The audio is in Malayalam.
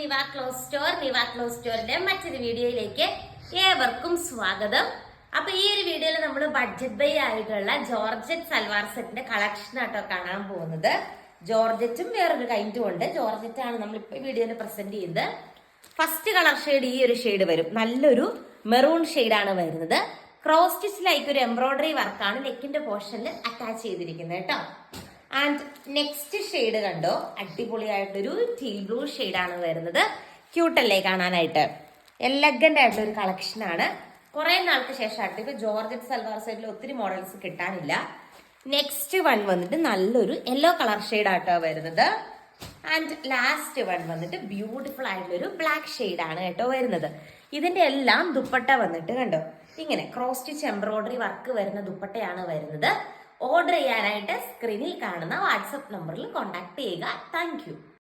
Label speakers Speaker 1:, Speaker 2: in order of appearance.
Speaker 1: നിവ ക്ലോസ് സ്റ്റോറിന്റെ മറ്റൊരു വീഡിയോയിലേക്ക് ഏവർക്കും സ്വാഗതം. അപ്പൊ ഈ ഒരു വീഡിയോയിൽ നമ്മൾ ബഡ്ജറ്റ് ബൈ ആയിട്ടുള്ള ജോർജറ്റ് സൽവാർ സെറ്റിന്റെ കളക്ഷൻ ആട്ടോ കാണാൻ പോകുന്നത്. ജോർജറ്റും വേറൊരു കൈൻഡും ഉണ്ട്. ജോർജറ്റ് ആണ് നമ്മൾ ഇപ്പൊ വീഡിയോയിൽ പ്രസന്റ് ചെയ്യുന്നത്. ഫസ്റ്റ് കളർ ഷെയ്ഡ് ഈ ഒരു ഷെയ്ഡ് വരും. നല്ലൊരു മെറൂൺ ഷെയ്ഡാണ് വരുന്നത്. ക്രോസ് സ്റ്റിച്ചിലായിക്ക് ഒരു എംബ്രോയിഡറി വർക്കാണ് നെക്കിന്റെ പോർഷനിൽ അറ്റാച്ച് ചെയ്തിരിക്കുന്നത് കേട്ടോ. ആൻഡ് നെക്സ്റ്റ് ഷെയ്ഡ് കണ്ടോ, അടിപൊളിയായിട്ടൊരു ടീ ബ്ലൂ ഷെയ്ഡാണ് വരുന്നത്. ക്യൂട്ടല്ലേ കാണാനായിട്ട്, എലഗന്റ് ആയിട്ടുള്ള ഒരു കളക്ഷൻ ആണ്. കുറെ നാൾക്ക് ശേഷമായിട്ട് ഇപ്പൊ ജോർജറ്റ് സൽവാർ സെറ്റിൽ ഒത്തിരി മോഡൽസ് കിട്ടാനില്ല. നെക്സ്റ്റ് വൺ വന്നിട്ട് നല്ലൊരു യെല്ലോ കളർ ഷെയ്ഡ് ആട്ടോ വരുന്നത്. ആൻഡ് ലാസ്റ്റ് വൺ വന്നിട്ട് ബ്യൂട്ടിഫുൾ ആയിട്ടുള്ളൊരു ബ്ലാക്ക് ഷെയ്ഡാണ് കേട്ടോ വരുന്നത്. ഇതിന്റെ എല്ലാം ദുപ്പട്ട വന്നിട്ട് കണ്ടോ, ഇങ്ങനെ ക്രോസ് സ്റ്റിച്ച് എംബ്രോയിഡറി വർക്ക് വരുന്ന ദുപ്പട്ടയാണ് വരുന്നത്. ഓർഡർ ചെയ്യാനായിട്ട് സ്ക്രീനിൽ കാണുന്ന വാട്സപ്പ് നമ്പറിൽ കോൺടാക്ട് ചെയ്യുക. Thank you.